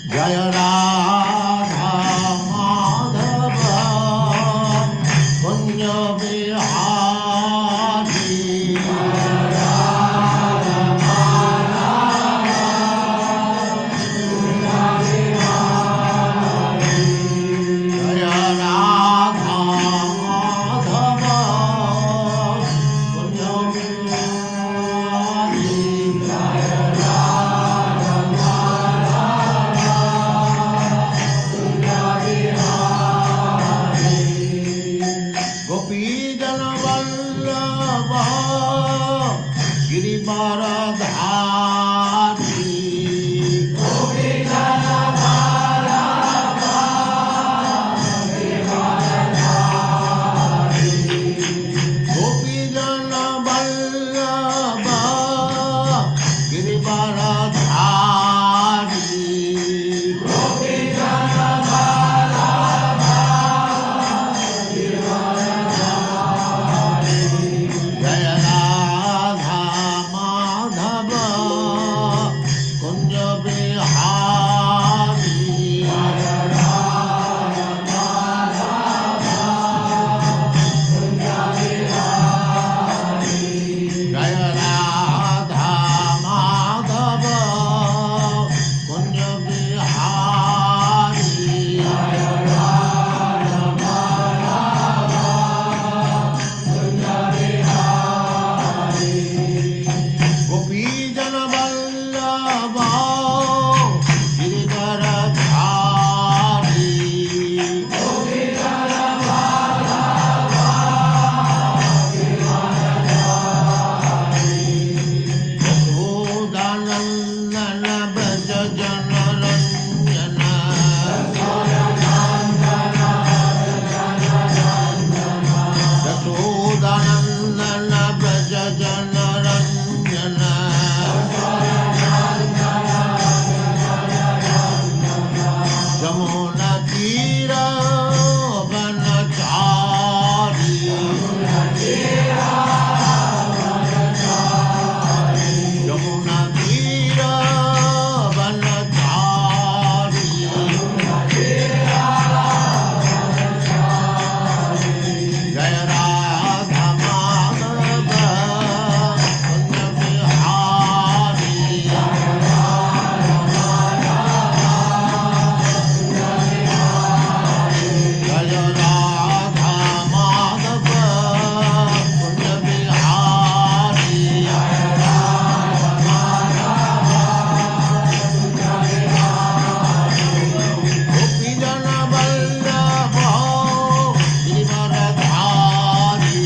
Jaya Radha Madhava Kunya Vihari Jaya Radha Madhava Kunya Vihari Gopi Jana Vallabha Girivaradhari Gopi Jana Vallabha Girivaradhari Gopi Jana Vallabha Girivaradhari Gopi Jana Jaya Radha Madhava Kunja Vihari Jaya Radha Madhava Kunja Vihari Jaya Radha Madhava Kunja Vihari Jaya Radha Madhava Kunja Vihari Gopi Jana Vallabha Girivaradhari Gopi Jana Vallabha Girivaradhari Yashodanandana Braja Jana Ranjana Yashodanandana Braja Jana Ranjana Jamuna Tira Vanachari Jamuna Tira Vanachari Jaya Radha Madhava Kunya Vihari Jaya Radha Madhava Kunya Vihari Gopi Jana Vallabha Girivaradhari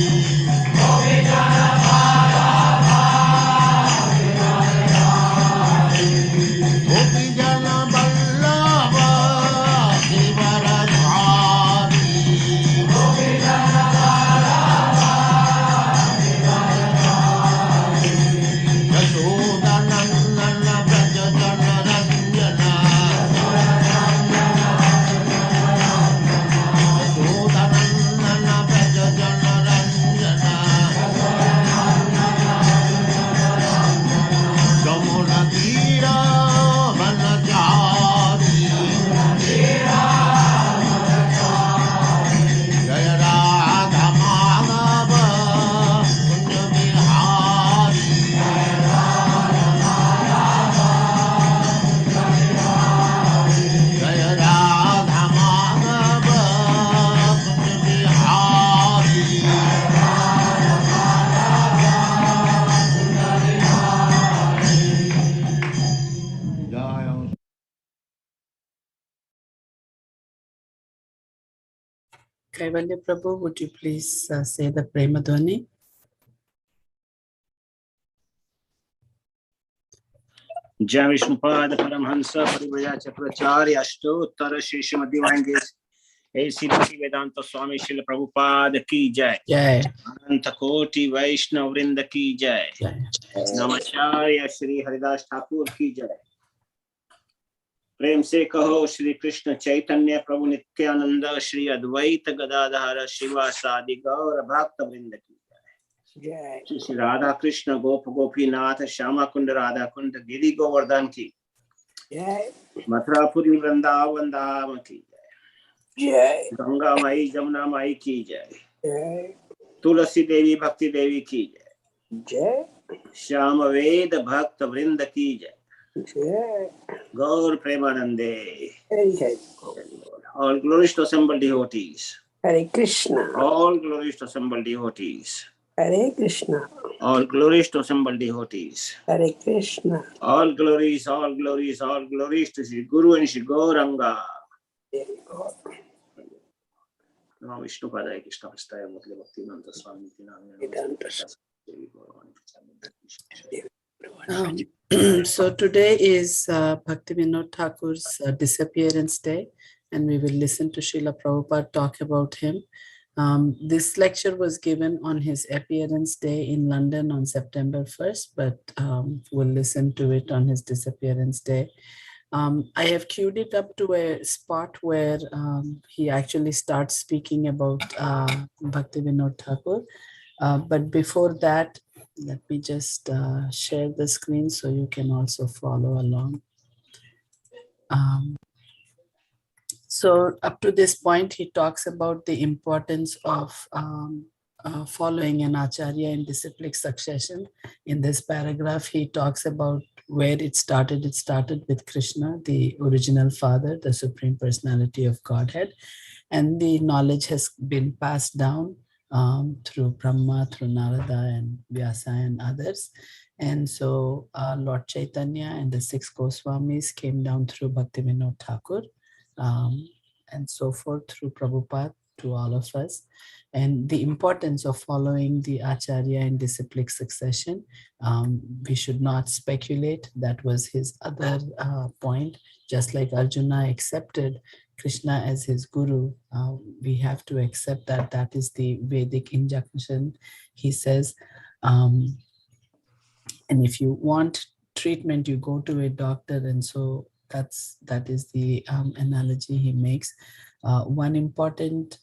Gopi Jana Gopi Jana Vallabha Girivaradhari Gopi Jana Yashodanandana Braja Jana Ranjana Yashodanandana Braja Jana Ranjana Jamuna Tira Vanachari Jaya Radha Madhava Kunya Vihari Jaya Radha Madhava Kunya Vihari Jaya Kaivalya Prabhu, would you please say the Prema Dhwani? Jai Vishnupada Paramhansa Parivraya Chakracharya Ashtottara Shri Srimad Divine Grace A.C. Vedanta Swami Srila Prabhupada Ki Jai Jai. Ananta Koti Vaishnav Vrinda Ki Jai Jai. Namacharya Shri Haridas Thakur Ki Jai प्रेम से कहो श्री कृष्ण चैतन्य प्रभु नित्यानंद श्री अद्वैत गदाधर शिवासादि गौर भक्त वृंद की जय। Jai. Shri Shri Radha Krishna Gop Gopinath Shama Kund Radha Kund Giri Govardhan ki Jai. Mathurapuri Vrindavan Dham ki Jai. Ganga Mai Jamuna Mai ki jai. Jai. Tulasi Devi Bhakti Devi ki jai. Jai. Shama Ved Bhakta Vrinda ki jai. Jai. Gaur Premanande. Jai. Jai. All glories to assembled devotees. Hare Krishna. All glories to assembled devotees. Hare Krishna. All glories to assembled devotees. Hare Krishna. All glories, all glories, all glories to Sri Guru and Sri Gauranga. Namo Vishnu Padaya Krishna Prasthaya Mukti Bhakti Nanta Swami So today is Bhakti Vinod Thakur's disappearance day, and we will listen to Srila Prabhupada talk about him. This lecture was given on his appearance day in London on September 1st, but we'll listen to it on his disappearance day. I have queued it up to a spot where he actually starts speaking about Bhakti Vinod Thakur. But before that, let me just share the screen so you can also follow along. So up to this point, he talks about the importance of following an acharya in disciplic succession. In this paragraph, he talks about where it started. It started with Krishna, the original father, the Supreme Personality of Godhead. And the knowledge has been passed down through Brahma, through Narada and Vyasa and others. And so Lord Chaitanya and the 6 Goswamis came down through Bhakti Vinod Thakur. And so forth through Prabhupada to all of us. And the importance of following the Acharya in disciplic succession, we should not speculate. That was his other point. Just like Arjuna accepted Krishna as his guru, we have to accept that that is the Vedic injunction. He says, and if you want treatment, you go to a doctor. And so that is the analogy he makes. One important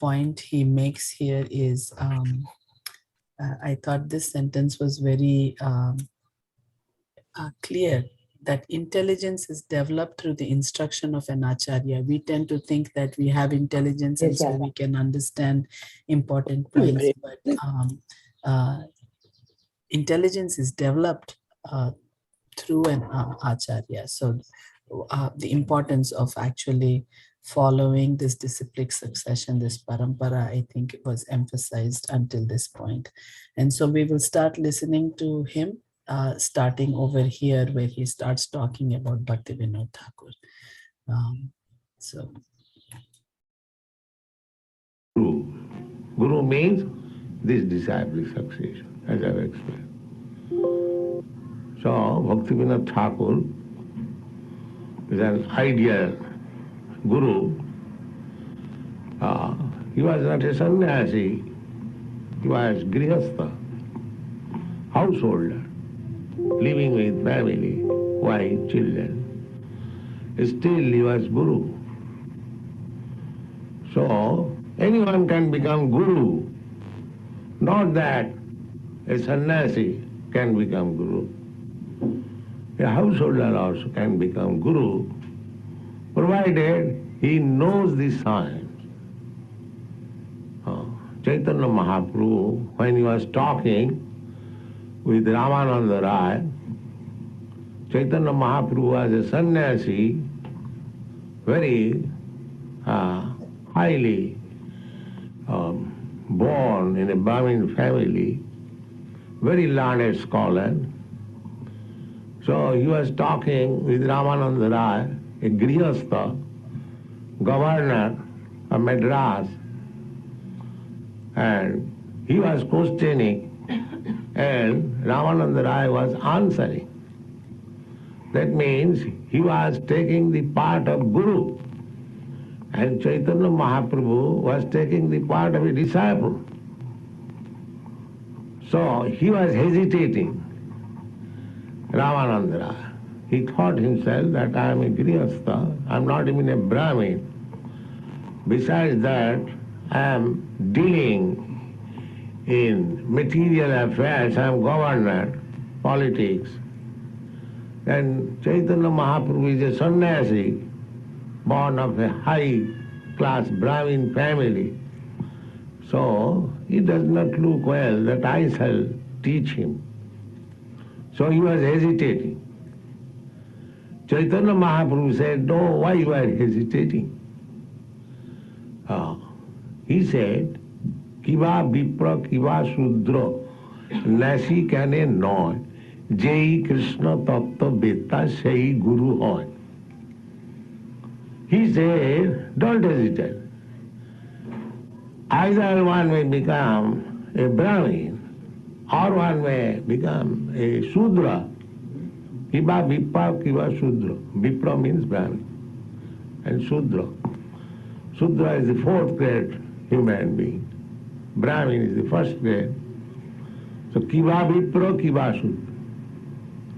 point he makes here is, I thought this sentence was very clear, that intelligence is developed through the instruction of an acharya. We tend to think that we have intelligence and so we can understand important points, but intelligence is developed through an acharya. So the importance of actually following this disciplic succession, this parampara, I think it was emphasized until this point. And so we will start listening to him, starting over here where he starts talking about Bhakti Vinod Thakur. Guru means this disciplic succession, as I've explained. So Bhakti Vinod Thakur is an ideal guru. He was not a sannyasi, he was grihastha, householder, living with family, wife, children. Still he was guru. So anyone can become guru, not that a sannyasi can become guru. A householder also can become guru, provided he knows the science. Chaitanya Mahaprabhu, when he was talking with Ramananda Rai, Chaitanya Mahaprabhu was a sannyasi, very highly born in a Brahmin family, very learned scholar. So he was talking with Ramananda Rai, a grihastha, governor of Madras, and he was questioning and Ramananda Rai was answering. That means he was taking the part of guru and Chaitanya Mahaprabhu was taking the part of a disciple. So he was hesitating, Ramananda Rai. He thought himself that I am a grihastha, I am not even a Brahmin. Besides that, I am dealing in material affairs, I am governor, politics. And Chaitanya Mahaprabhu is a sannyasi, born of a high-class Brahmin family. So it does not look well that I shall teach him. So he was hesitating. Chaitanya Mahaprabhu said, no, why you are hesitating? He said, Kiva Vipra Kiva Sudra Nasi Kane Noy Jai Krishna Tattva Beta Sei Guru Hoy. He said, don't hesitate. Either one may become a Brahmin or one may become a Sudra. Kiva Vipra Kiva Sudra. Vipra means Brahmin and Sudra. Sudra is the fourth grade human being. Brahmin is the first grade. So Kiva Vipra Kiva Sudra.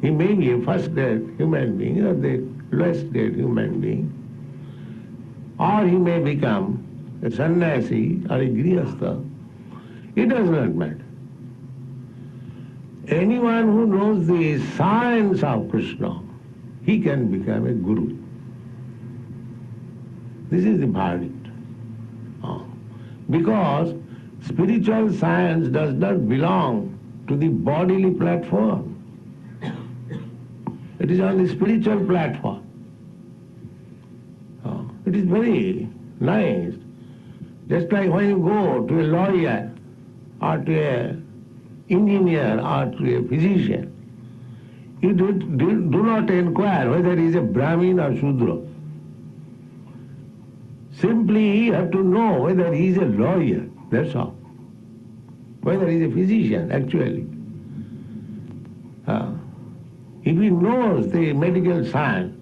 He may be a first grade human being or the lowest grade human being. Or he may become a sannyasi or a grihastha. It does not matter. Anyone who knows the science of Krishna, he can become a guru. This is the verdict. Because spiritual science does not belong to the bodily platform. It is on the spiritual platform. It is very nice. Just like when you go to a lawyer or to an engineer or to a physician, you do not inquire whether he is a Brahmin or Shudra. Simply you have to know whether he is a lawyer, that's all. Whether he is a physician, actually. If he knows the medical science,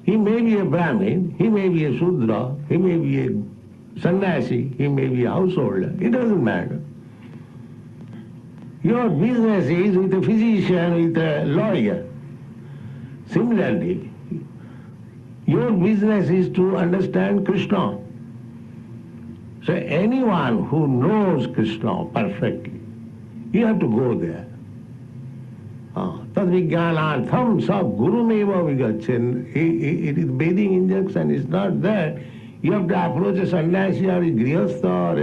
he may be a Brahmin, he may be a Shudra, he may be a sannyasi, he may be a householder. It doesn't matter. Your business is with a physician, with a lawyer. Similarly, your business is to understand Krishna. So anyone who knows Krishna perfectly, you have to go there. Tad vijnanartham sa gurumeva vigacchen. It is bathing injection, it's not that. You have to approach a sannyasi or a grihastha or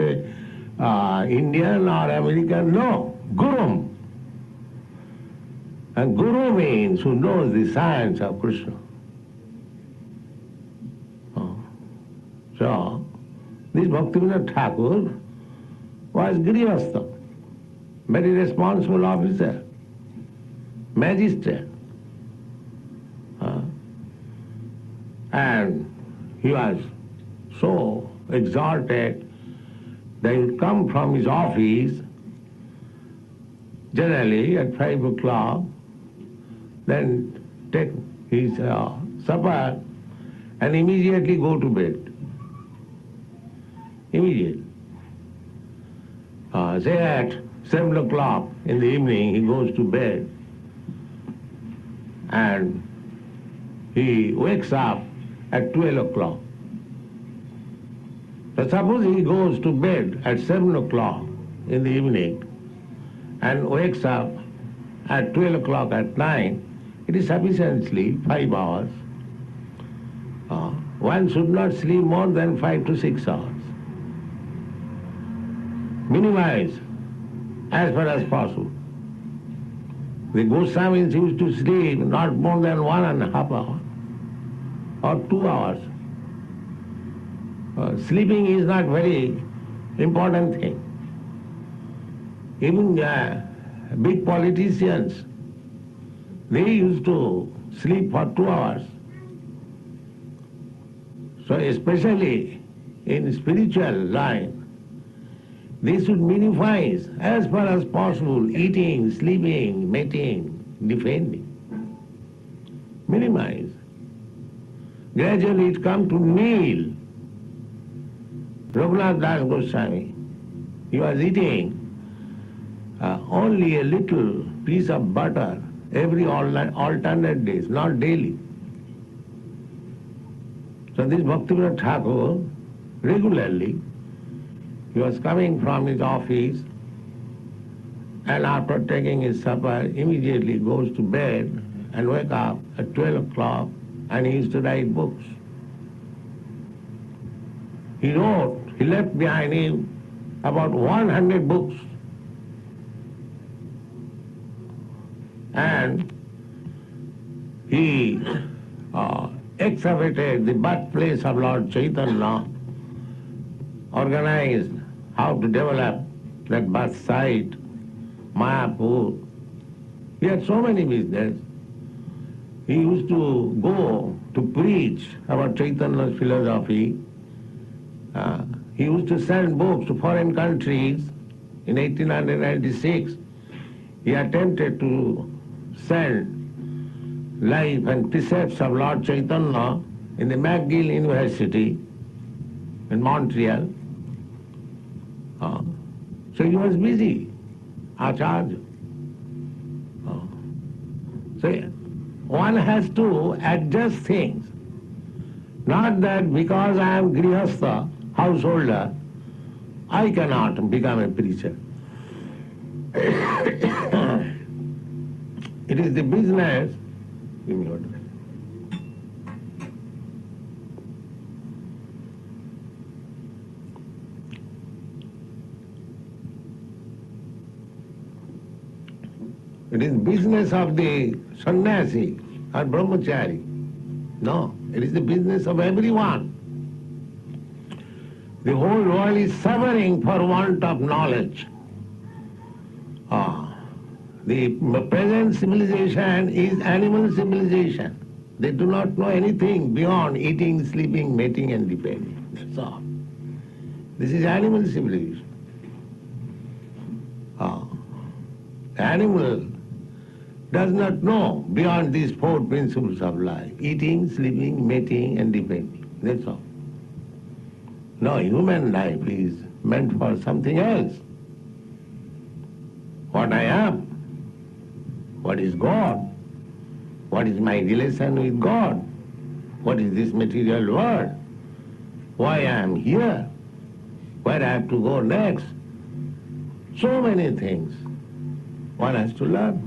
a Indian or American. No, gurum. And guru means who knows the science of Krishna. So, this Vinod Thakur was grihastha, very responsible officer, magistrate. And he was so exalted that he would come from his office generally at 5 o'clock, then take his supper and immediately go to bed. Immediately. Say at 7 o'clock in the evening he goes to bed and he wakes up at 12 o'clock. So suppose he goes to bed at 7 o'clock in the evening and wakes up at 12 o'clock at night, it is sufficient sleep, 5 hours. One should not sleep more than 5 to 6 hours. Minimize as far as possible. The Goswamis used to sleep not more than 1.5 hours or 2 hours. Sleeping is not very important thing. Even big politicians, they used to sleep for 2 hours. So especially in spiritual line, they should minimize as far as possible eating, sleeping, mating, defending. Minimize. Gradually it comes to meal. Raghunath Das Goswami, he was eating only a little piece of butter every alternate days, not daily. So this Vinod Thakur regularly, he was coming from his office and after taking his supper, immediately goes to bed and wake up at 12 o'clock, and he used to write books. He left behind him about 100 books. And he excavated the birthplace of Lord Chaitanya, organized how to develop that birth site, Mayapur. He had so many business. He used to go to preach about Chaitanya's philosophy. He used to send books to foreign countries. In 1896, he attempted to send Life and Precepts of Lord Chaitanya in the McGill University in Montreal. So he was busy, Acharya. So one has to adjust things. Not that because I am grihastha, householder, I cannot become a preacher. It is the business. Give me water. It is business of the sannyasi or brahmachari. No, it is the business of everyone. The whole world is suffering for want of knowledge. The present civilization is animal civilization. They do not know anything beyond eating, sleeping, mating and depending. That's all. This is animal civilization. The animal does not know beyond these four principles of life: eating, sleeping, mating and depending. That's all. No, human life is meant for something else. What I am, what is God, what is my relation with God, what is this material world, why I am here, where I have to go next. So many things one has to learn.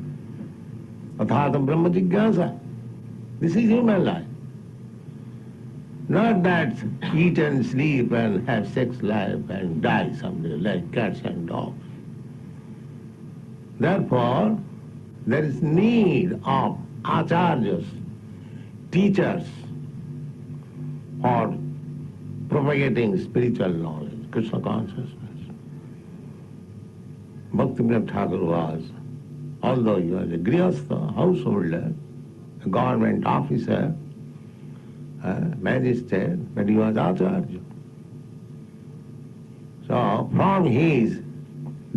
Athatam Brahma Jigyasa. This is human life. Not that eat and sleep and have sex life and die someday like cats and dogs. Therefore, there is need of acharyas, teachers, for propagating spiritual knowledge, Krishna consciousness. Bhakti Vinod Thakur was, although he was a grihastha, householder, a government officer, magistrate, but he was acharya. So from his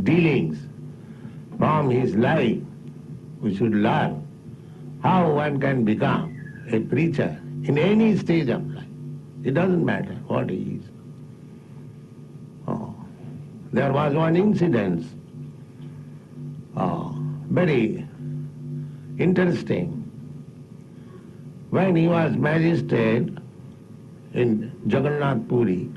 dealings, from his life, we should learn how one can become a preacher in any stage of life. It doesn't matter what he is. There was one incident, very interesting. When he was magistrate in Jagannath Puri,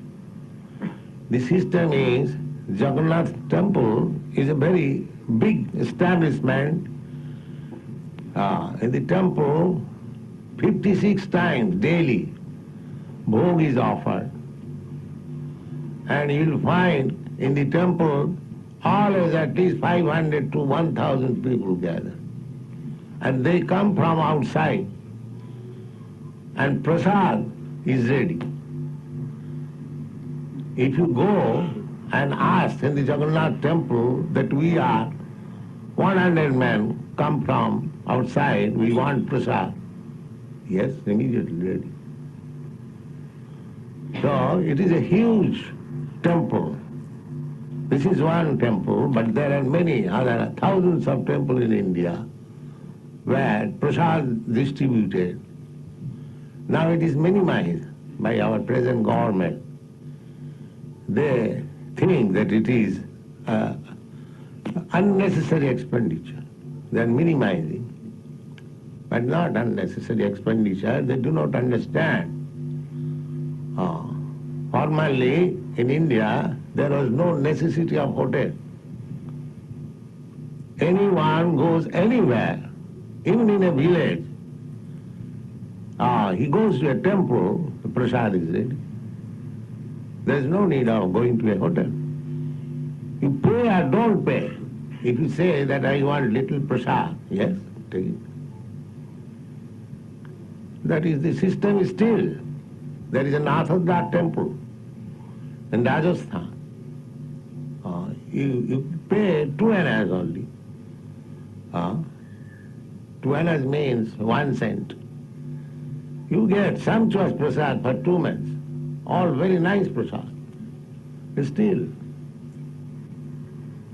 the system is Jagannath temple is a very big establishment. In the temple, 56 times daily, bhog is offered. And you will find in the temple always at least 500 to 1,000 people gather. And they come from outside. And prasad is ready. If you go and ask in the Jagannath temple that we are 100 men come from outside, we want prasad. Yes, immediately ready. So it is a huge temple. This is one temple, but there are many other, thousands of temples in India where prasad distributed. Now it is minimized by our present government. They think that it is unnecessary expenditure. They are minimizing, but not unnecessary expenditure. They do not understand. Formerly in India, there was no necessity of hotel. anyone goes anywhere, even in a village, he goes to a temple, the prasad is ready. There is no need of going to a hotel. You pay or don't pay. If you say that I want little prasad, yes, take it. That is, the system is still. There is an Nathadra temple in Rajasthan. You pay 2 annas only. 2 annas means 1 cent. You get sumptuous prasad for 2 months. All very nice prasad. Still,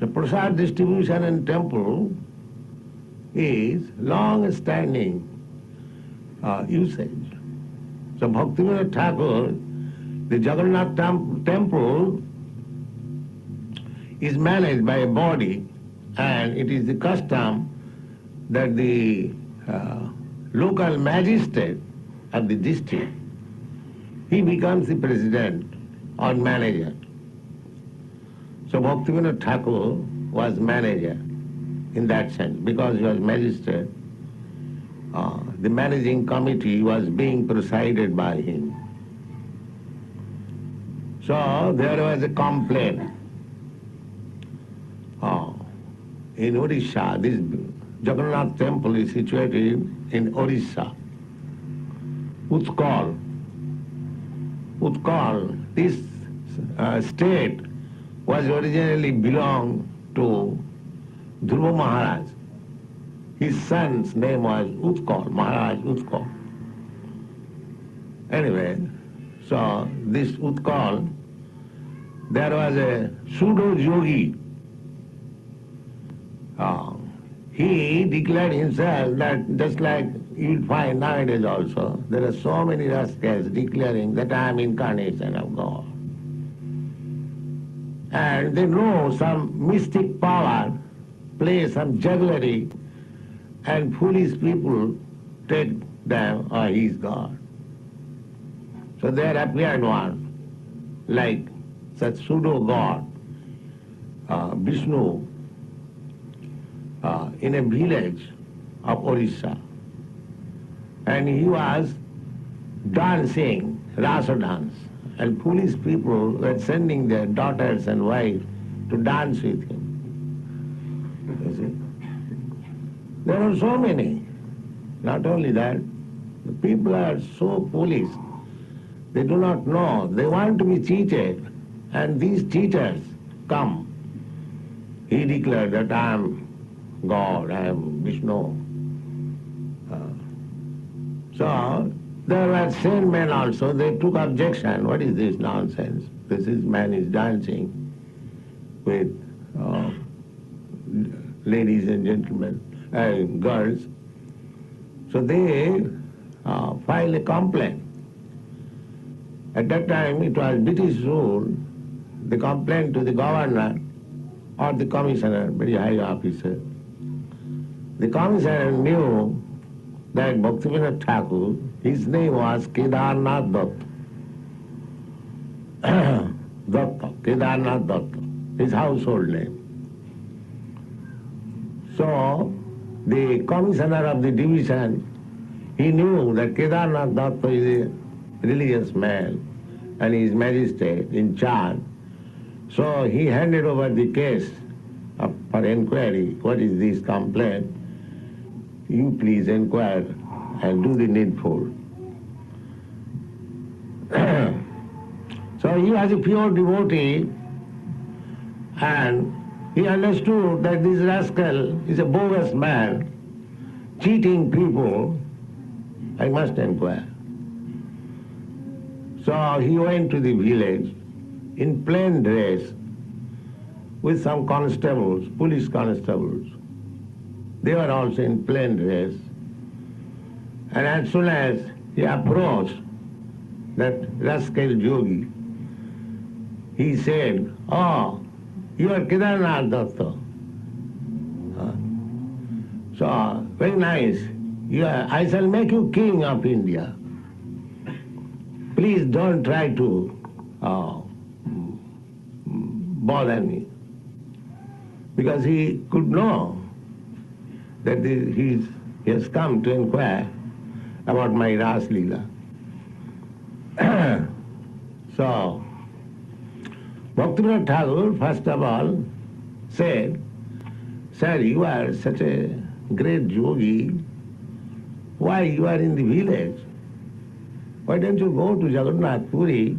the prasad distribution in temple is long-standing usage. So Bhakti Vinod Thakur, the Jagannath temple is managed by a body, and it is the custom that the local magistrate of the district, he becomes the president or manager. So Bhakti Vinod Thakur was manager in that sense, because he was magistrate. The managing committee was being presided by him. So there was a complaint. In Odisha, this Jagannath temple is situated in Odisha. Utkal, this state was originally belonged to Dhruva Maharaj. His son's name was Utkal, Maharaj Utkal. Anyway, so this Utkal, there was a pseudo-yogi. He declared himself that, just like you'll find nowadays also, there are so many rascals declaring that I am incarnation of God. And they know some mystic power, play some jugglery, and foolish people take them, oh, he is God. So there appeared one, like such pseudo-god, Vishnu, in a village of Orissa. And he was dancing, rasa dance, and foolish people were sending their daughters and wives to dance with him. You see? There are so many. Not only that, the people are so foolish. They do not know. They want to be cheated. And these cheaters come. He declared that I am God, I am Vishnu. So there were sane men also. They took objection. What is this nonsense? This man is dancing with ladies and gentlemen, girls. So they filed a complaint. At that time it was British rule. The complaint to the governor or the commissioner, very high officer. The commissioner knew that Bhakti Vinod Thakur, his name was Kedarnath Datta. Kedarnath Datta, his household name. So the commissioner of the division, he knew that Kedarnath Datta is a religious man and he is magistrate in charge. So he handed over the case for inquiry. What is this complaint? You please inquire and do the needful. So he was a pure devotee, and he understood that this rascal is a bogus man, cheating people. I must inquire. So he went to the village in plain dress with some constables, police constables. They were also in plain dress. And as soon as he approached that rascal yogi, he said, "Oh, you are Kedarnath Datta. So, very nice. I shall make you king of India. Please don't try to bother me." Because he could know that he has come to inquire about my Ras Leela. So, Bhaktivinoda Thakur, first of all, said, "Sir, you are such a great yogi. Why you are in the village? Why don't you go to Jagannath Puri?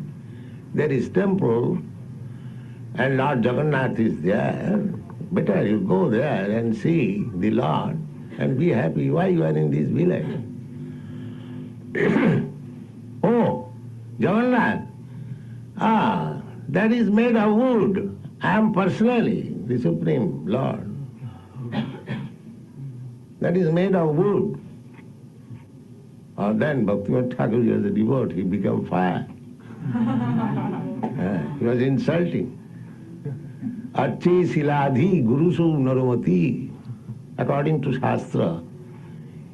There is temple and Lord Jagannath is there. Better you go there and see the Lord and be happy. Why you are in this village?" "Oh, Jagannath, that is made of wood. I am personally the Supreme Lord. That is made of wood." Then Bhaktivinoda Thakur was a devotee, he became fire. He was insulting. Arche siladhi gurusu naromati. According to Shastra,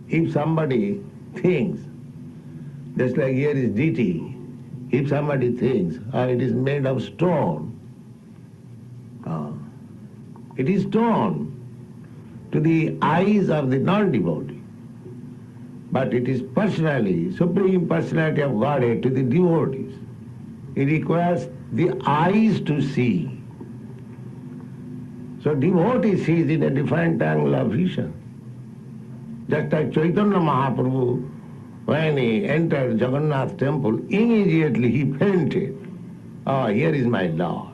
if somebody thinks, just like here is deity, if somebody thinks, it is made of stone, it is stone to the eyes of the non-devotee. But it is personally, Supreme Personality of Godhead to the devotees. It requires the eyes to see. So devotee sees in a different angle of vision. Just like Chaitanya Mahaprabhu, when he entered Jagannath temple, immediately he fainted. Here is my Lord.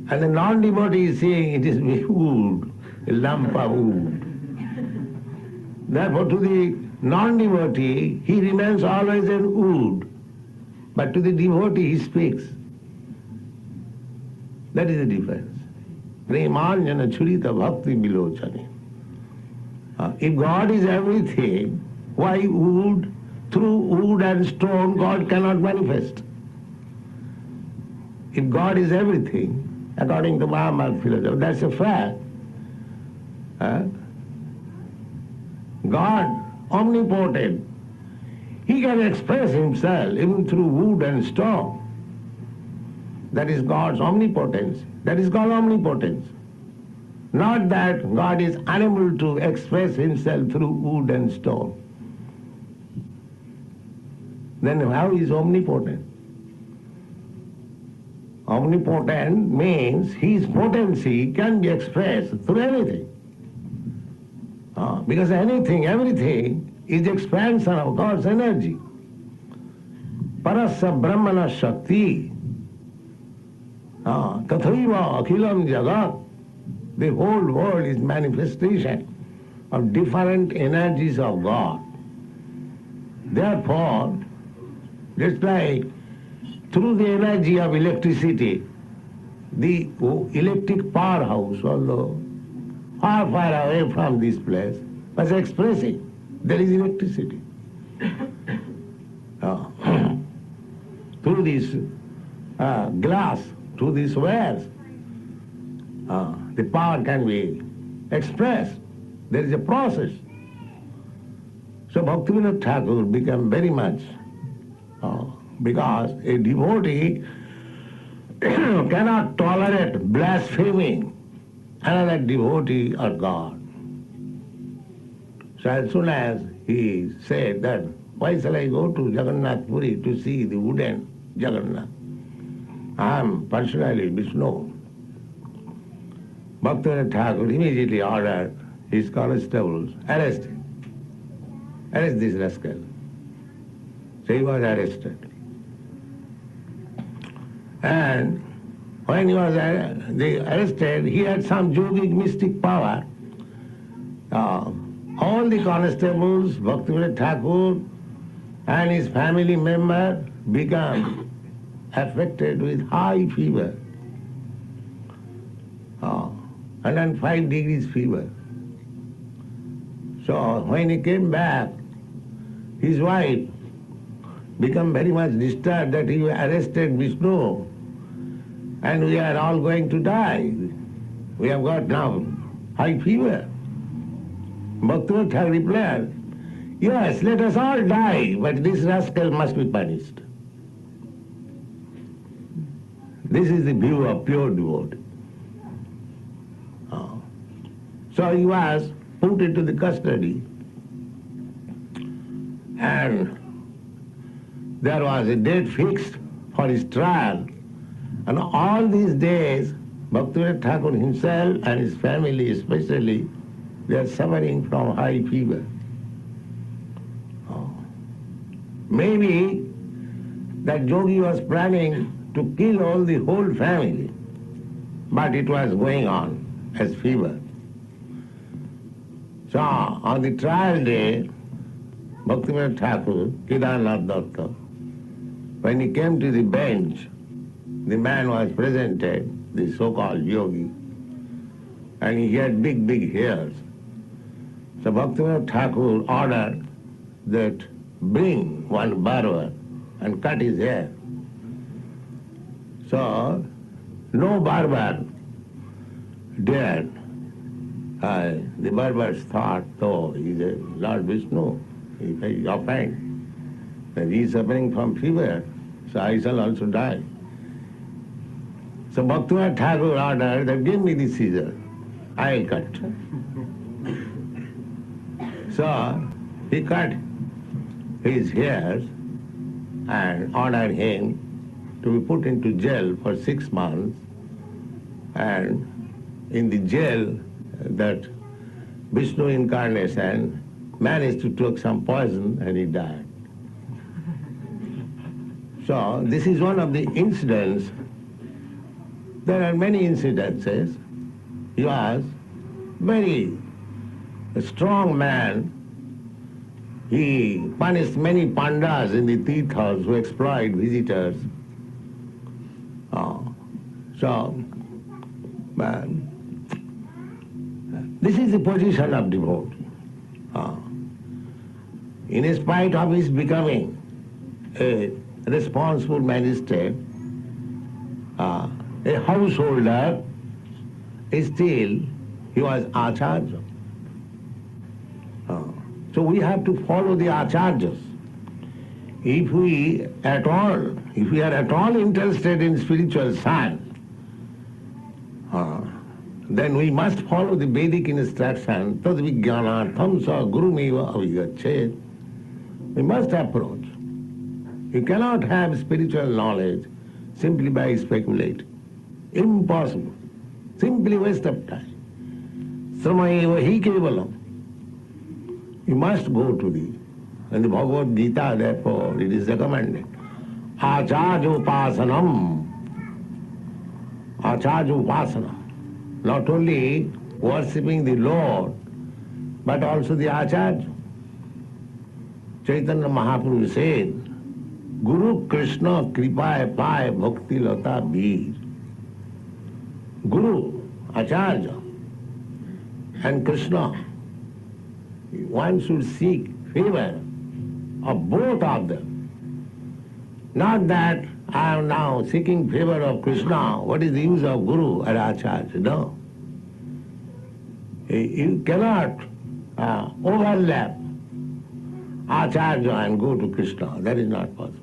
And the non-devotee is saying it is wood, a lump of wood. Therefore to the non-devotee, he remains always in wood. But to the devotee, he speaks. That is the difference. Premanjana churita bhakti bilochani. If God is everything, why wood? Through wood and stone, God cannot manifest. If God is everything, according to Mahamad philosophy, that's a fact. God, omnipotent, He can express Himself even through wood and stone. That is God's omnipotence. That is called omnipotence. Not that God is unable to express Himself through wood and stone. Then how is omnipotent? Omnipotent means His potency can be expressed through anything. Because anything, everything is expansion of God's energy. Parasya Brahmana Shakti. Tathaiva Akhilam Jagat. The whole world is manifestation of different energies of God. Therefore, just like through the energy of electricity, the electric powerhouse, although far, far away from this place, was expressing there is electricity. Through this glass, through these wires, the power can be expressed. There is a process. So Bhaktivinoda Thakur became very much, because a devotee cannot tolerate blaspheming another devotee or God. So as soon as he said that, why shall I go to Jagannath Puri to see the wooden Jagannath? I am personally Vishnu. Bhaktivinoda Thakur immediately ordered his constables, arrest him. Arrest this rascal. So he was arrested. And when he was arrested, he had some yogic mystic power. All the constables, Bhaktivinoda Thakur and his family member became affected with high fever, 105 degrees fever. So when he came back, his wife became very much disturbed that he arrested Vishnu and we are all going to die. We have got now high fever. Bhaktivinoda Thakur replied, yes, let us all die, but this rascal must be punished. This is the view of pure devotee. So he was put into the custody, and there was a date fixed for his trial. And all these days, Bhaktivinoda Thakur himself and his family especially, they are suffering from high fever. Maybe that yogi was planning to kill all the whole family, but it was going on as fever. So on the trial day, Bhaktivinoda Thakur, Kedarnath Datta, when he came to the bench, the man was presented, the so-called yogi, and he had big, big hairs. So Bhaktivinoda Thakur ordered that bring one barber and cut his hair. So no barber dared. The barbers thought, oh, he's a Lord Vishnu, if I offend, then he is suffering from fever, so I shall also die. So Bhaktivinoda Thakur ordered that give me the scissors, I'll cut. So he cut his hairs and ordered him to be put into jail for 6 months, and in the jail that Vishnu incarnation managed to take some poison and he died. So this is one of the incidents. There are many incidences. He was very strong man. He punished many pandas in the tirthas who exploit visitors. This is the position of devotee. In spite of his becoming a responsible magistrate, a householder, still he was acharya. So we have to follow the acharyas. If we are at all interested in spiritual science, then we must follow the Vedic instruction, tad vijnanartham sa gurumeva avigachet. We must approach. You cannot have spiritual knowledge simply by speculating. Impossible. Simply waste of time. Sramaeva hi kevalam. You must go to the, and the Bhagavad Gita, therefore, it is recommended. Acharya upasanam. Acharya upasanam. Not only worshipping the Lord, but also the Acharya. Chaitanya Mahaprabhu said, Guru Krishna kripaya paya bhakti lata veer. Guru, Acharya, and Krishna, one should seek favor of both of them. Not that I am now seeking favor of Krishna, what is the use of Guru or Acharya? No. You cannot overlap Acharya and go to Krishna. That is not possible.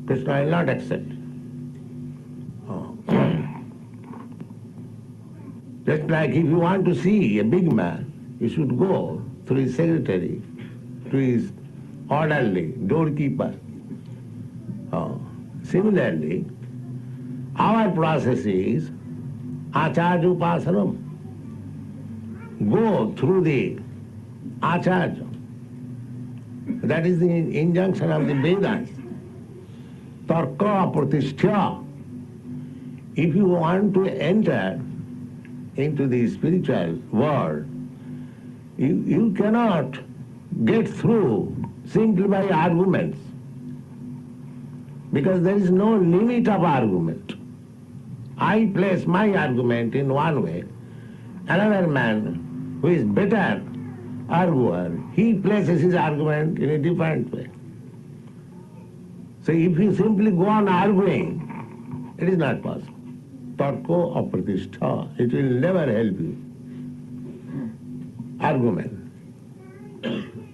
Krishna will not accept. Just like if you want to see a big man, you should go through his secretary, to his orderly, doorkeeper. Similarly, our process is Acharya Upasanam. Go through the Acharya. That is the injunction of the Vedas. Tarka pratishtha. If you want to enter into the spiritual world, you cannot get through simply by arguments, because there is no limit of argument. I place my argument in one way, another man who is better arguer, he places his argument in a different way. So if you simply go on arguing, it is not possible. Tarko apratishtha, it will never help you. Argument.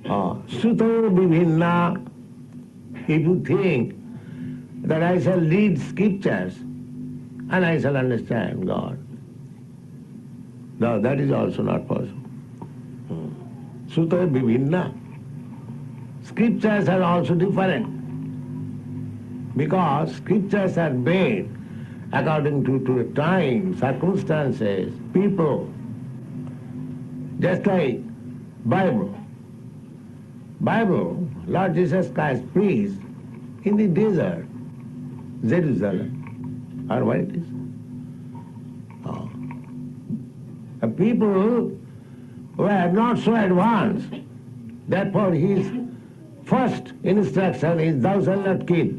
Suto bibhinna, if you think that I shall read scriptures and I shall understand God. No, that is also not possible. Sutta Vivinna. Scriptures are also different. Because scriptures are made according to the time, circumstances, people. Just like Bible. Bible, Lord Jesus Christ preached in the desert, Jerusalem, or what it is. And people were not so advanced. Therefore his first instruction is, thou shalt not kill.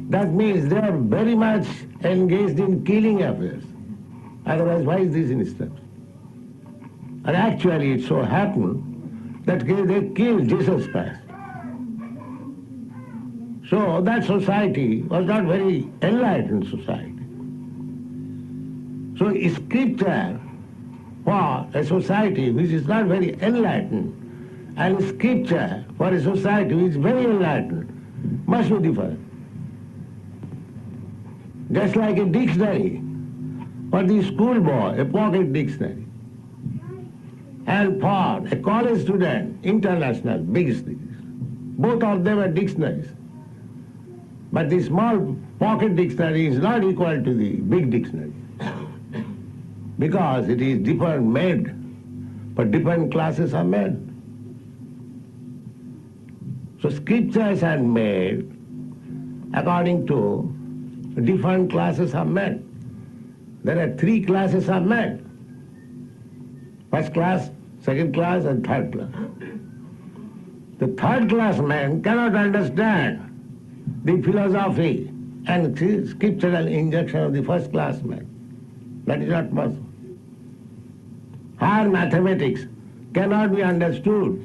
That means they are very much engaged in killing affairs. Otherwise, why is this instruction? And actually it so happened that they killed Jesus Christ. So that society was not very enlightened society. So scripture for a society which is not very enlightened and scripture for a society which is very enlightened must be different. Just like a dictionary for the schoolboy, a pocket dictionary, and for a college student, international, big dictionary. Both of them are dictionaries. But the small pocket dictionary is not equal to the big dictionary. Because it is different made, but different classes are made. So scriptures are made according to different classes are made. There are 3 classes are made. First class, second class, and third class. The third class man cannot understand the philosophy and scriptural injunction of the first class man. That is not possible. Higher mathematics cannot be understood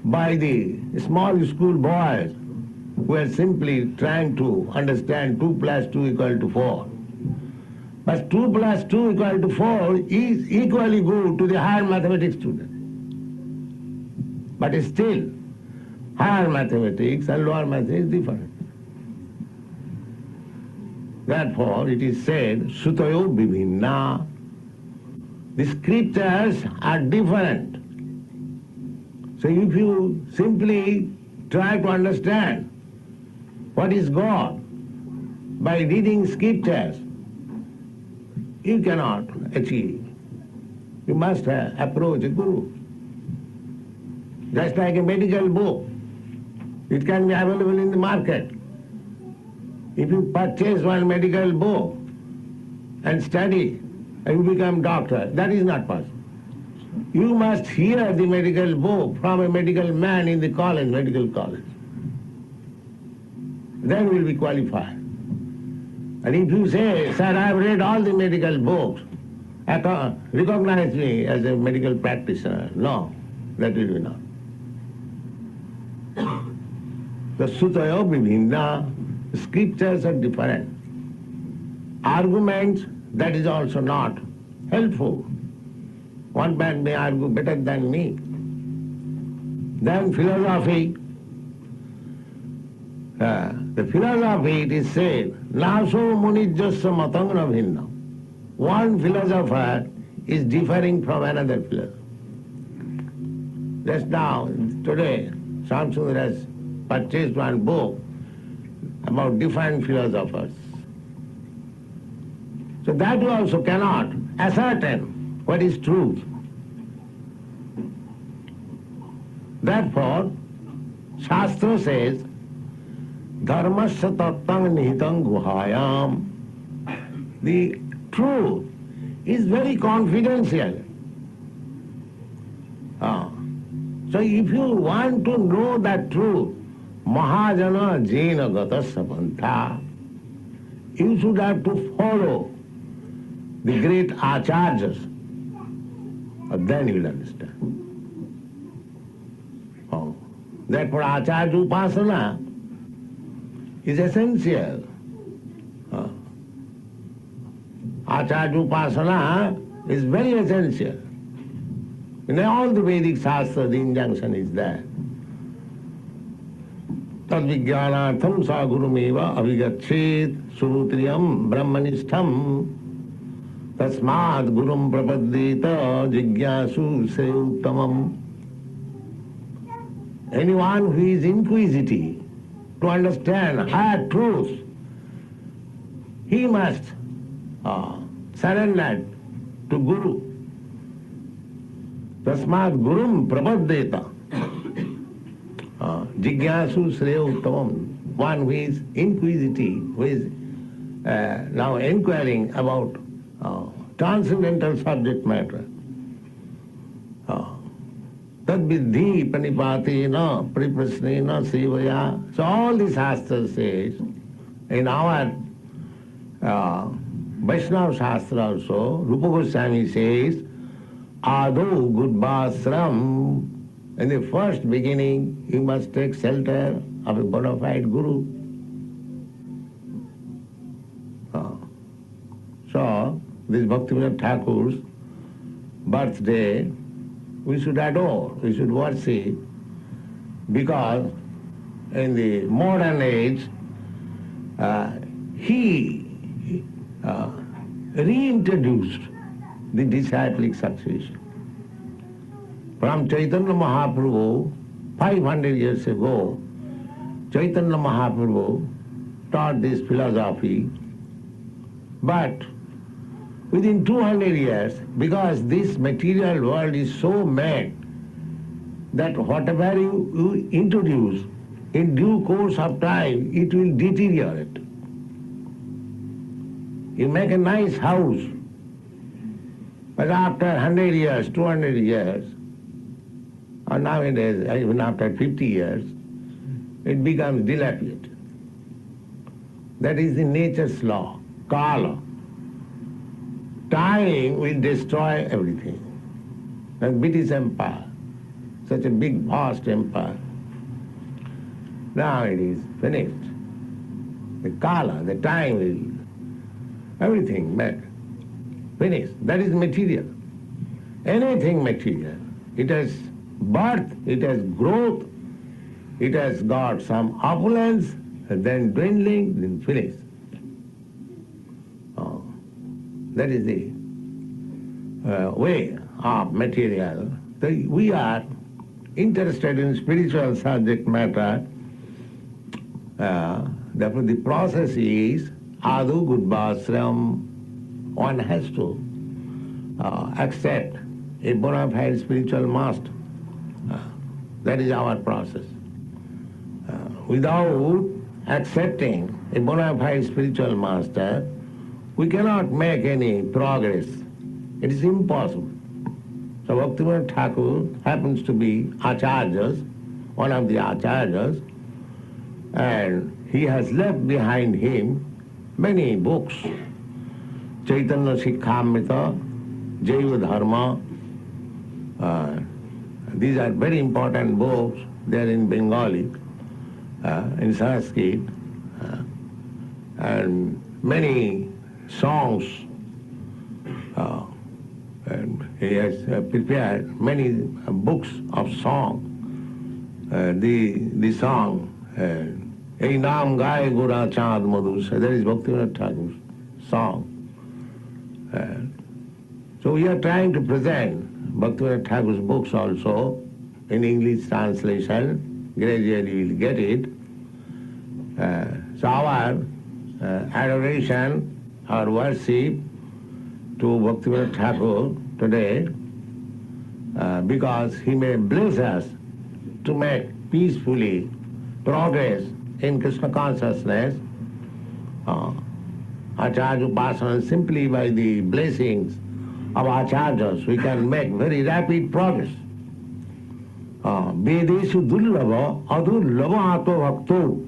by the small school boys who are simply trying to understand 2 plus 2 equal to 4. But 2 plus 2 equal to 4 is equally good to the higher mathematics student. But still, higher mathematics and lower mathematics is different. Therefore, it is said, Sutayo Vivinna. The scriptures are different. So if you simply try to understand what is God by reading scriptures, you cannot achieve. You must approach a guru. Just like a medical book, it can be available in the market. If you purchase one medical book and study, and you become doctor, that is not possible. You must hear the medical book from a medical man in the college, medical college. Then you will be qualified. And if you say, sir, I have read all the medical books, recognize me as a medical practitioner, no, that will be not. The Sutayo Vivinna, scriptures are different. Arguments, that is also not helpful. One man may argue better than me. Then philosophy. The philosophy, it is said, Naso munijjasya matangna bhinna. One philosopher is differing from another philosopher. Just now, today, Samsung has purchased one book about different philosophers. So that you also cannot ascertain what is truth. Therefore, Shastra says, Dharmasya tattang nihitang guhayam. The truth is very confidential. So if you want to know that truth, Mahajana jena gatasya pantha, you should have to follow the great acharyas, then you will understand. Therefore, acharya upasana is essential. Acharya upasana is very essential. In all the Vedic Shastra, the injunction is there. Tad vijnanatham sa gurumeva avigachet surutriyam brahmanishtham. Tasmad gurum prapaddita jigyasu se uttamam. Anyone who is inquisitive to understand higher truth, he must surrender to Guru. Tasmad gurum prapaddeta jigyasu sreya uttamam. One who is inquisitive, who is now inquiring about transcendental subject matter. Tad vidhi panipatena priprasnena sevaya. So all the Shastra says, in our Vaishnava Shastra also, Rupa Goswami says, Ado Gudbasram. In the first beginning, you must take shelter of a bona fide Guru. So, this Bhakti Thakur's birthday, we should adore, we should worship, because in the modern age, he reintroduced the disciplic succession. From Chaitanya Mahaprabhu, 500 years ago, Chaitanya Mahaprabhu taught this philosophy, but within 200 years, because this material world is so mad that whatever you introduce, in due course of time, it will deteriorate. You make a nice house, but after 100 years, 200 years, or nowadays, even after 50 years, it becomes dilapidated. That is the nature's law, kala. Time will destroy everything. The British Empire, such a big, vast empire, now it is finished. The kala, the time will, everything finished. That is material. Anything material. It has birth, it has growth, it has got some opulence, and then dwindling, then finished. That is the way of material. We are interested in spiritual subject matter. Therefore the process is Adu Gudbasram. One has to accept a bona fide spiritual master. That is our process. Without accepting a bona fide spiritual master, we cannot make any progress. It is impossible. So Bhakti Thakur happens to be Acharyas, one of the Acharyas, and he has left behind him many books. Chaitanya Sikhamrita, Jaiva Dharma. These are very important books. They are in Bengali, in Sanskrit, and many songs. And he has prepared many books of song. The song, Ei Naam Gai Gura Chand Madhu, that is Bhaktivinoda Thakur's song. So we are trying to present Bhaktivinoda Thakur's books also in English translation. Gradually we will get it. So our adoration, our worship to Bhaktivinoda Thakur today, because he may bless us to make peacefully progress in Krishna consciousness. Acharya Upasana, simply by the blessings of Acharyas, we can make very rapid progress. Vedeshu dullava adullava ato bhakto.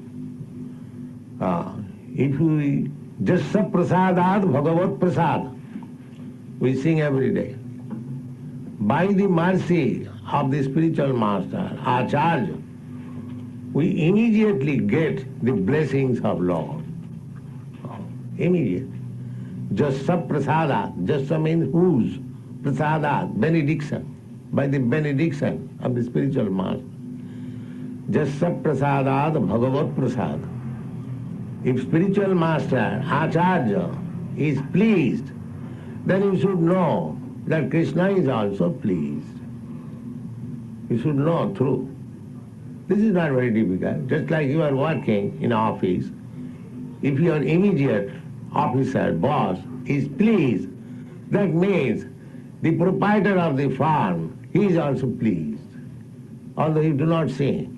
If we just saprasadad bhagavat prasad, we sing every day. By the mercy of the spiritual master, Acharya, we immediately get the blessings of Lord. Immediate. Jasa prasada. Jasa means whose? Prasada, benediction. By the benediction of the spiritual master. Jasa prasadad bhagavat prasad. If spiritual master, Acharya, is pleased then you should know that Krishna is also pleased. You should know through. This is not very difficult. Just like you are working in office, if your immediate officer, boss, is pleased, that means the proprietor of the farm, he is also pleased, although you do not see him.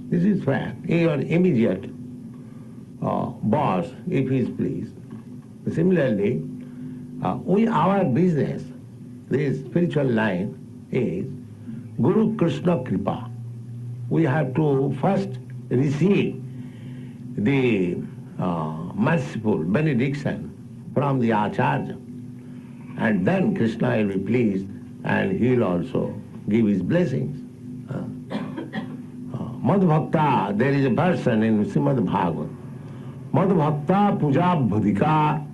This is fact. Your immediate boss, if he is pleased. Similarly, our business, this spiritual line, is Guru Krishna Kripa. We have to first receive the merciful benediction from the Acharya, and then Krishna will be pleased and he will also give his blessings. Madhbhakta, there is a person in Srimad Bhagavad, Madhbhakta Puja Bhadika.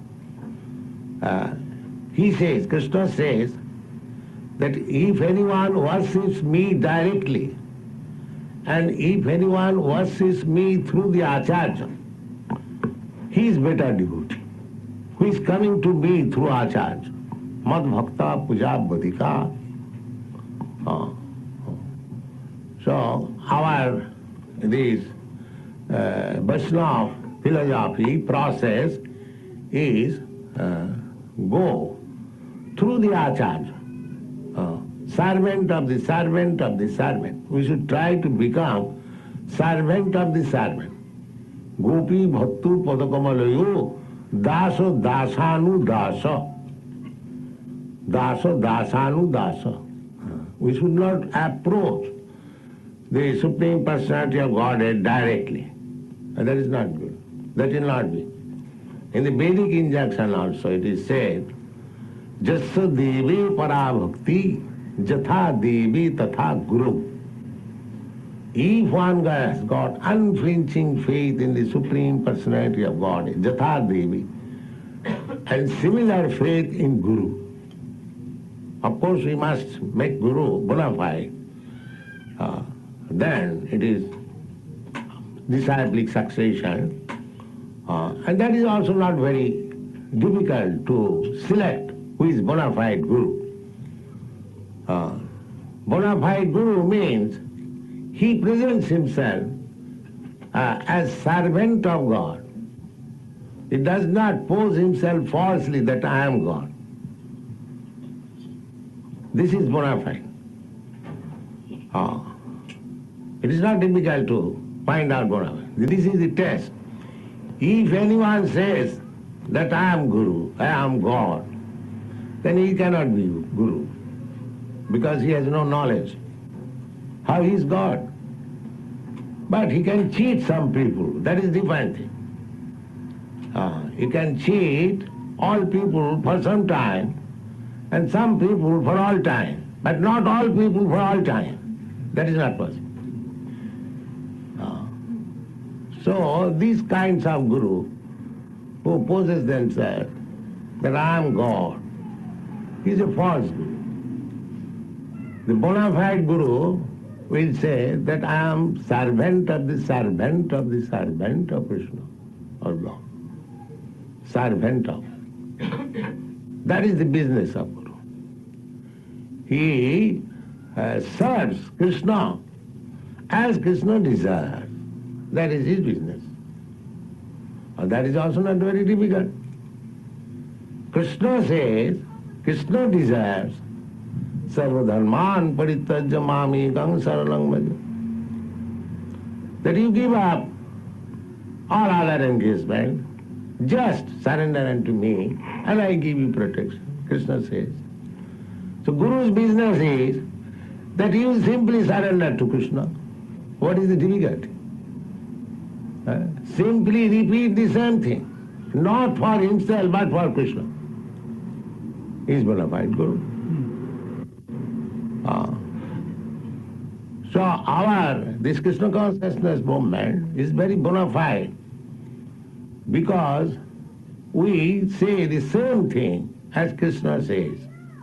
He says, Krishna says, that if anyone worships me directly, and if anyone worships me through the Acharya, he is better devotee. Who is coming to me through Acharya? Madhbhakta Puja Bhadika. So our this Vaishnava philosophy process is go through the Acharya, servant of the servant of the servant. We should try to become servant of the servant. Gopi bhattu padakamalayo daso dasanu dasa. Daso dasanu dasa. We should not approach the Supreme Personality of Godhead directly. And that is not good. That will not be. In the Vedic injunction also it is said, Jassa Devi Para Bhakti Jatha Devi Tatha Guru. If one has got unflinching faith in the Supreme Personality of Godhead, Jatha Devi, and similar faith in Guru, of course we must make Guru bona fide. Then it is disciplic succession. And that is also not very difficult to select who is bona fide Guru. Bona fide Guru means he presents himself as servant of God. He does not pose himself falsely that I am God. This is bona fide. It is not difficult to find out bona fide. This is the test. If anyone says that I am Guru, I am God, then he cannot be Guru because he has no knowledge how he is God. But he can cheat some people, that is different thing. He can cheat all people for some time and some people for all time, but not all people for all time. That is not possible. So these kinds of Guru who poses themselves that I am God, he is a false Guru. The bona fide Guru will say that I am servant of the servant of the servant of Krishna or God. Servant of. That is the business of Guru. He serves Krishna as Krishna desires. That is his business. And that is also not very difficult. Krishna says, Krishna desires sarvadharman parityajya mamekam saralang bhaja. That you give up all other engagement, just surrender unto me and I give you protection, Krishna says. So Guru's business is that you simply surrender to Krishna. What is the difficulty? Simply repeat the same thing, not for himself but for Krishna. He is bona fide Guru. So this Krishna consciousness movement is very bona fide because we say the same thing as Krishna says.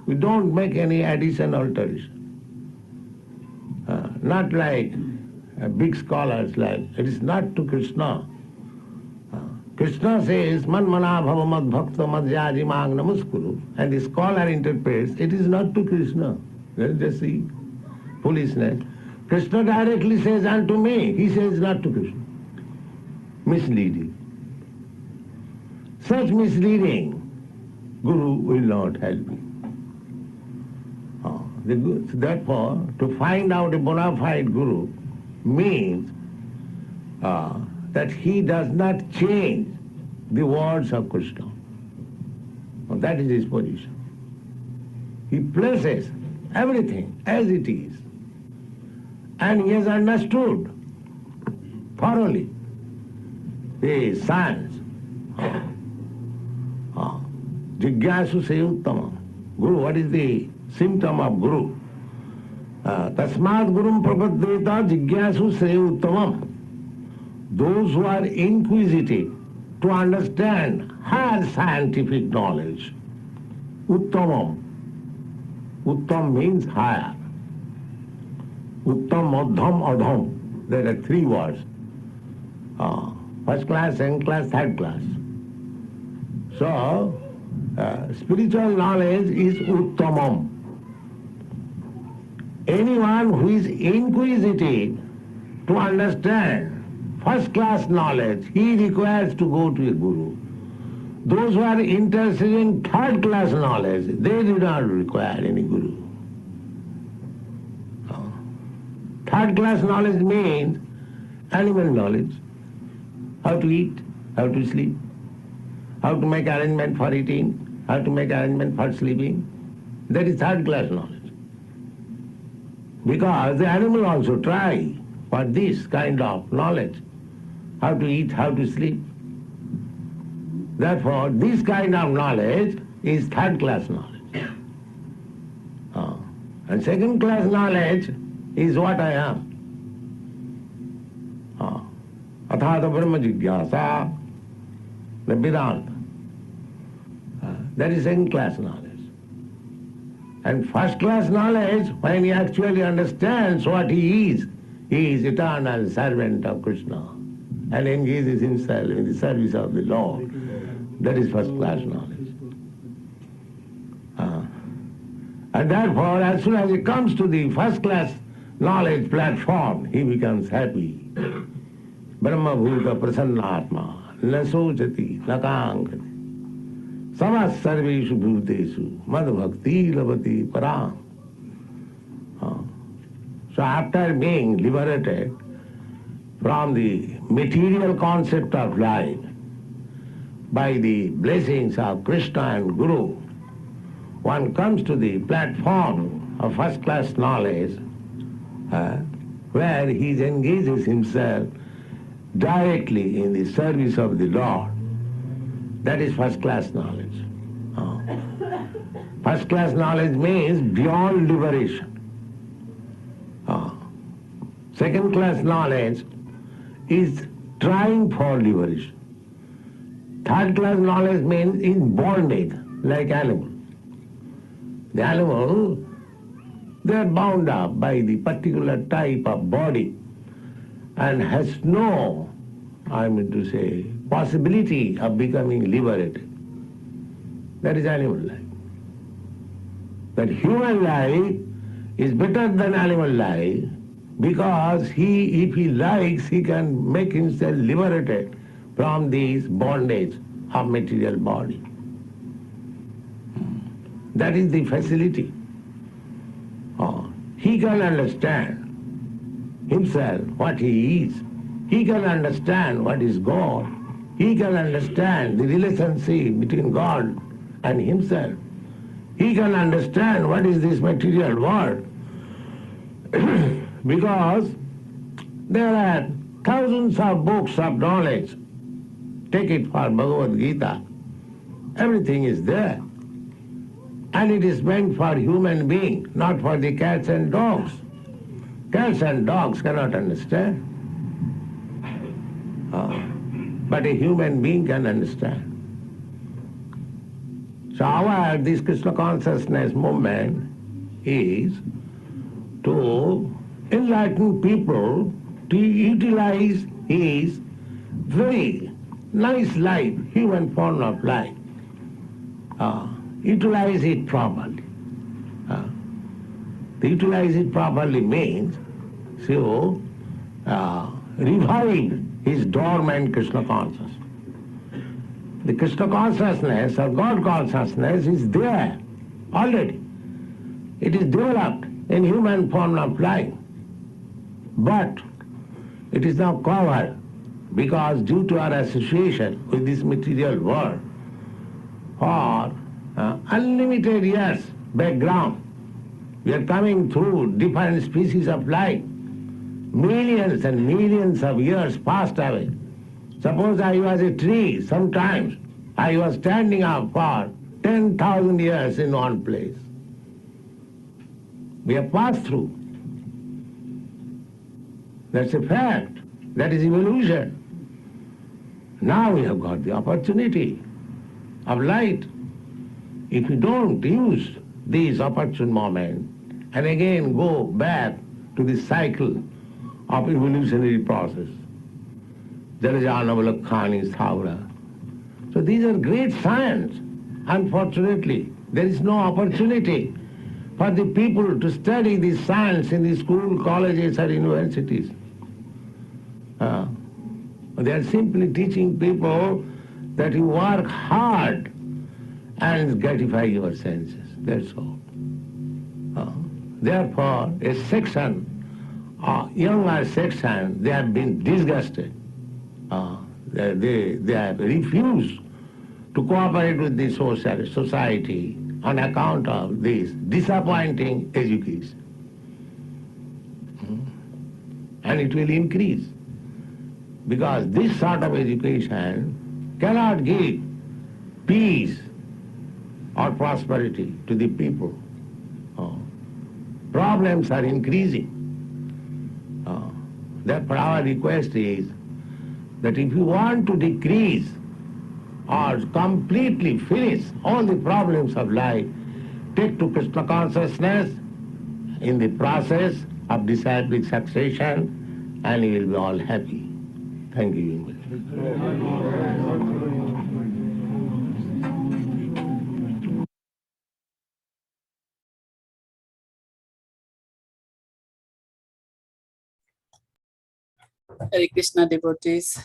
We don't make any addition or alteration. Not like big scholars like, it is not to Krishna. Krishna says, Man mana bhava mad bhakta madhyaji mang namaskuru. And the scholar interprets, it is not to Krishna. Just see, foolishness. Krishna directly says unto me, he says not to Krishna. Misleading. Such misleading, Guru will not help you. Therefore, to find out a bona fide Guru means that he does not change the words of Krishna. That is his position. He places everything as it is. And he has understood thoroughly the science. Jigyasu se uttama. Guru, what is the symptom of Guru? Tasmad gurum prapaddeta jigyasu se uttamam. Those who are inquisitive to understand higher scientific knowledge. Uttamam. Uttam means higher. Uttam, madham, adham. There are three words. First class, second class, third class. So, spiritual knowledge is uttamam. Anyone who is inquisitive to understand first class knowledge, he requires to go to a guru. Those who are interested in third class knowledge, they do not require any guru. Third class knowledge means animal knowledge. How to eat, how to sleep, how to make arrangement for eating, how to make arrangement for sleeping. That is third class knowledge. Because the animal also try for this kind of knowledge. How to eat, how to sleep. Therefore, this kind of knowledge is third class knowledge. And second class knowledge is what I am. Athata brahma jigyasa, the Vedanta. That is second class knowledge. And first class knowledge, when he actually understands what he is eternal servant of Krishna and engages himself in the service of the Lord. That is first class knowledge. And therefore, as soon as he comes to the first class knowledge platform, he becomes happy. Brahma bhuta prasannatma, na sochati, na kankati. Samas sarveshu bhuteshu, mad bhakti lavati param. So after being liberated from the material concept of life by the blessings of Krishna and Guru, one comes to the platform of first class knowledge where he engages himself directly in the service of the Lord. That is first class knowledge. First class knowledge means beyond liberation. Second class knowledge is trying for liberation. Third class knowledge means in bondage, like animal. The animal, they are bound up by the particular type of body and has no, possibility of becoming liberated. That is animal life. But human life is better than animal life because if he likes, he can make himself liberated from this bondage of material body. That is the facility. He can understand himself, what he is. He can understand what is God. He can understand the relationship between God and himself. He can understand what is this material world. Because there are thousands of books of knowledge. Take it for Bhagavad Gita. Everything is there. And it is meant for human beings, not for the cats and dogs. Cats and dogs cannot understand. But a human being can understand. So this Krishna consciousness movement is to enlighten people to utilize his very nice life, human form of life. Utilize it properly. To utilize it properly means, so revive his dormant Krishna consciousness. The Krishna consciousness or God consciousness is there already. It is developed in human form of life. But it is now covered because due to our association with this material world for unlimited years background, we are coming through different species of life. Millions and millions of years passed away. Suppose I was a tree, sometimes I was standing up for 10,000 years in one place. We have passed through. That's a fact. That is evolution. Now we have got the opportunity of light. If we don't use these opportune moments and again go back to the cycle of evolutionary process, there is Anavalakhani Thakur. So these are great science. Unfortunately, there is no opportunity for the people to study this science in the school, colleges or universities. They are simply teaching people that you work hard and gratify your senses. That's all. Therefore, a section, younger section, they have been disgusted. They have refused to cooperate with the society on account of this disappointing education. And it will increase, because this sort of education cannot give peace or prosperity to the people. Problems are increasing. Therefore our request is that if you want to decrease or completely finish all the problems of life, take to Krishna consciousness in the process of disciplic succession, and you will be all happy. Thank you very much. Hare Krishna devotees,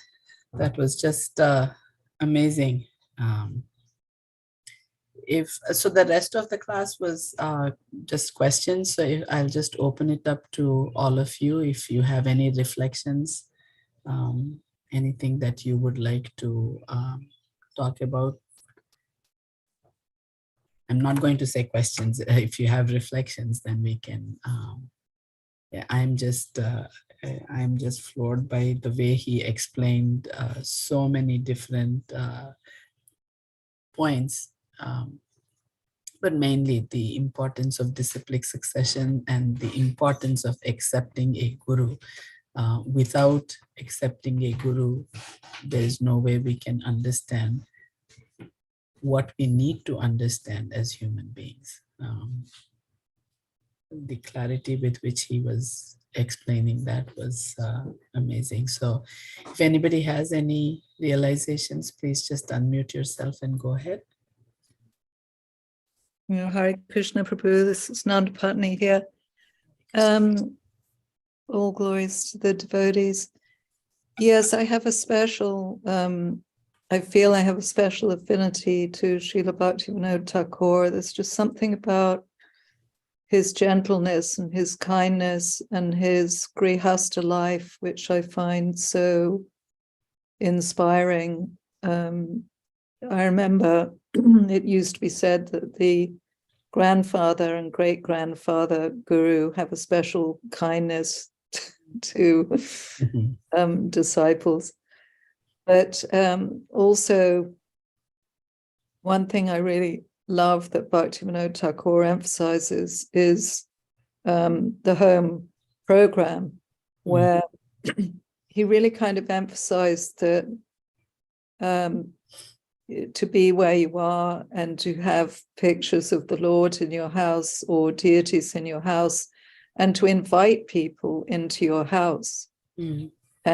that was just amazing. So the rest of the class was just questions, so I'll just open it up to all of you if you have any reflections, anything that you would like to talk about. I'm not going to say questions. If you have reflections, then we can. Yeah, I'm just floored by the way he explained so many different points, but mainly the importance of disciplic succession and the importance of accepting a guru. Without accepting a guru, there is no way we can understand what we need to understand as human beings. The clarity with which he was explaining that was amazing. So if anybody has any realizations, please just unmute yourself and go ahead. Hare Krishna Prabhu, this is Nandapatni here. All glories to the devotees. Yes, I have a special, I feel I have a special affinity to Srila Bhakti Vinod Thakur. There's just something about his gentleness and his kindness and his grihasta life, which I find so inspiring. I remember it used to be said that the grandfather and great-grandfather guru have a special kindness to disciples. But also, one thing I really love that Bhakti Vinod Thakur emphasizes is the home program, where he really kind of emphasized that to be where you are and to have pictures of the Lord in your house or deities in your house, and to invite people into your house.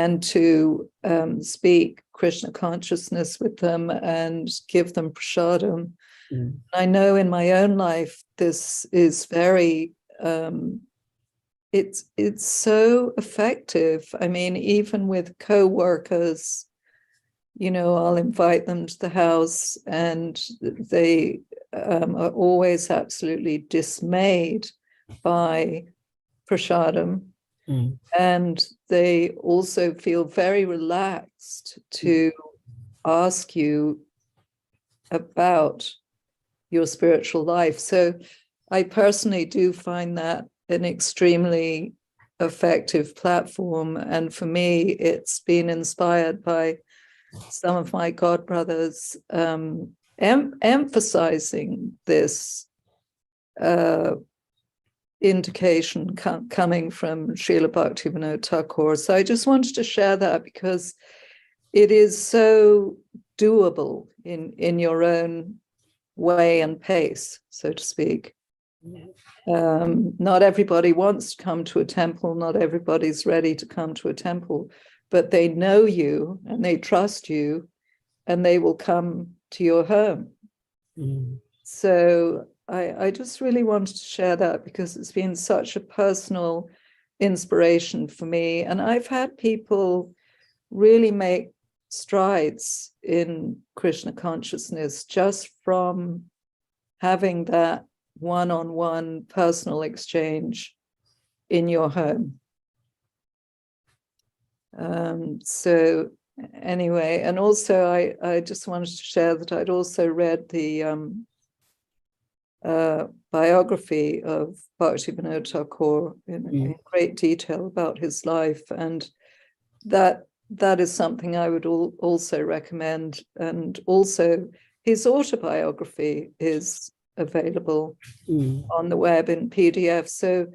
and to speak Krishna consciousness with them and give them prasadam. I know in my own life, this is very, it's so effective. I mean, even with co-workers, you know, I'll invite them to the house and they are always absolutely dismayed by prasadam. And they also feel very relaxed to ask you about your spiritual life. So I personally do find that an extremely effective platform. And for me, it's been inspired by some of my godbrothers emphasizing this indication coming from Srila Bhakti Vinod Thakur. So I just wanted to share that because it is so doable in your own way and pace, so to speak. Not everybody wants to come to a temple, not everybody's ready to come to a temple, but they know you and they trust you and they will come to your home. So I just really wanted to share that because it's been such a personal inspiration for me. And I've had people really make strides in Krishna consciousness just from having that one-on-one personal exchange in your home. So anyway, and also I just wanted to share that I'd also read the biography of Bhakti Vinod Thakur in great detail about his life, and that is something I would also recommend. And also his autobiography is available on the web in PDF. So,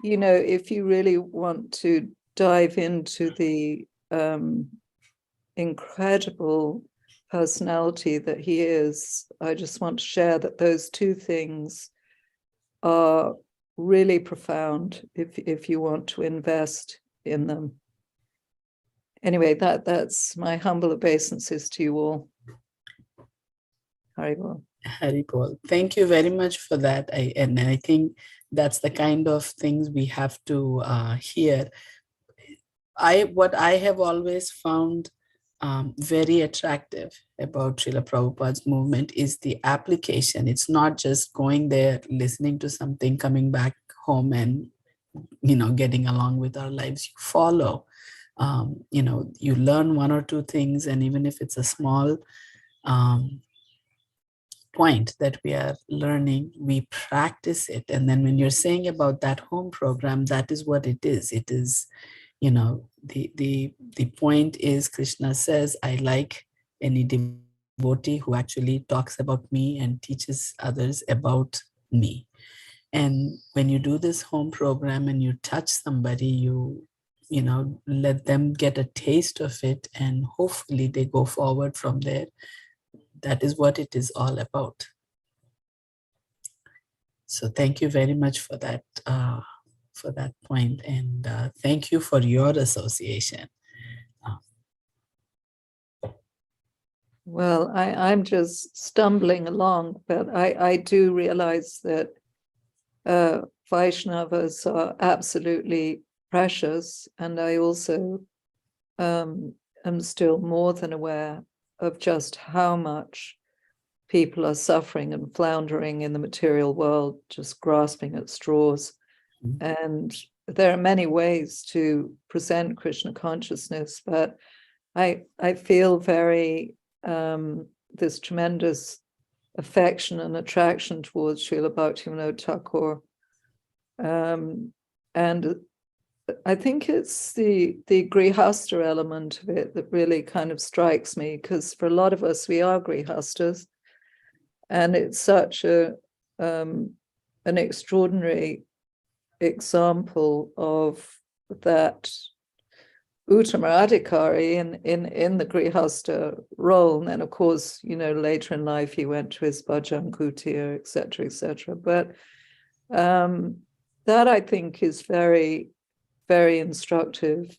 you know, if you really want to dive into the incredible personality that he is, I just want to share that those two things are really profound if you want to invest in them. Anyway, that's my humble obeisances to you all. Haribol. Haribol. Thank you very much for that. And I think that's the kind of things we have to hear. What I have always found very attractive about Srila Prabhupada's movement is the application. It's not just going there, listening to something, coming back home and, you know, getting along with our lives. You follow, you know, you learn one or two things, and even if it's a small point that we are learning, we practice it. And then when you're saying about that home program, that is what it is. It is, you know, the point is, Krishna says, I like any devotee who actually talks about me and teaches others about me. And when you do this home program and you touch somebody, you know, let them get a taste of it, and hopefully they go forward from there. That is what it is all about. So thank you very much for that point, and thank you for your association. Well, I'm just stumbling along, but I do realize that Vaishnavas are absolutely precious, and I also am still more than aware of just how much people are suffering and floundering in the material world, just grasping at straws. And there are many ways to present Krishna consciousness, but I feel very this tremendous affection and attraction towards Srila Bhakti Vinod Thakur. And I think it's the grihasta element of it that really kind of strikes me, because for a lot of us, we are grihastas, and it's such an extraordinary example of that Uttamaradhikari in the grihasta role. And then, of course, you know, later in life, he went to his bhajan kutir, etc., etc. But that, I think, is very, very instructive.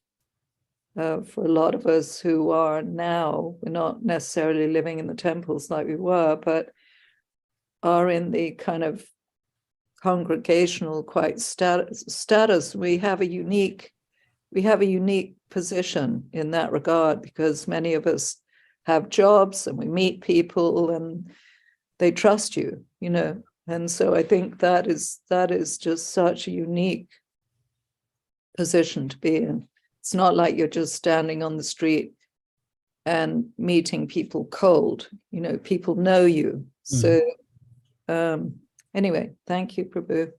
for a lot of us who are now, we're not necessarily living in the temples like we were, but are in the kind of congregational quite status. We have a unique position in that regard, because many of us have jobs and we meet people and they trust you, you know. And so I think that is just such a unique position to be in. It's not like you're just standing on the street and meeting people cold, you know, people know you. So anyway, thank you, Prabhu.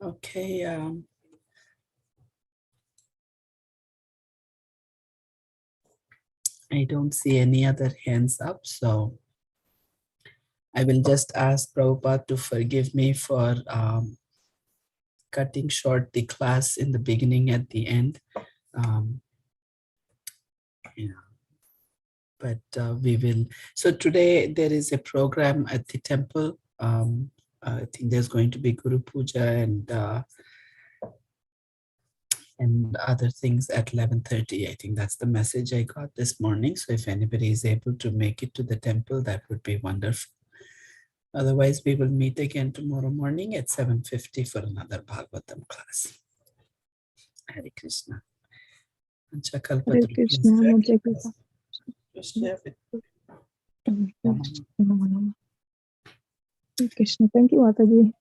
Okay. I don't see any other hands up, so I will just ask Prabhupada to forgive me for cutting short the class in the beginning at the end. But we will. So today there is a program at the temple. I think there's going to be Guru Puja and other things at 11:30. I think that's the message I got this morning. So if anybody is able to make it to the temple, that would be wonderful. Otherwise, we will meet again tomorrow morning at 7:50 for another Bhagavatam class. Hare Krishna. Hare Krishna, Hare Krishna. Krishna. Thank you, Mataji.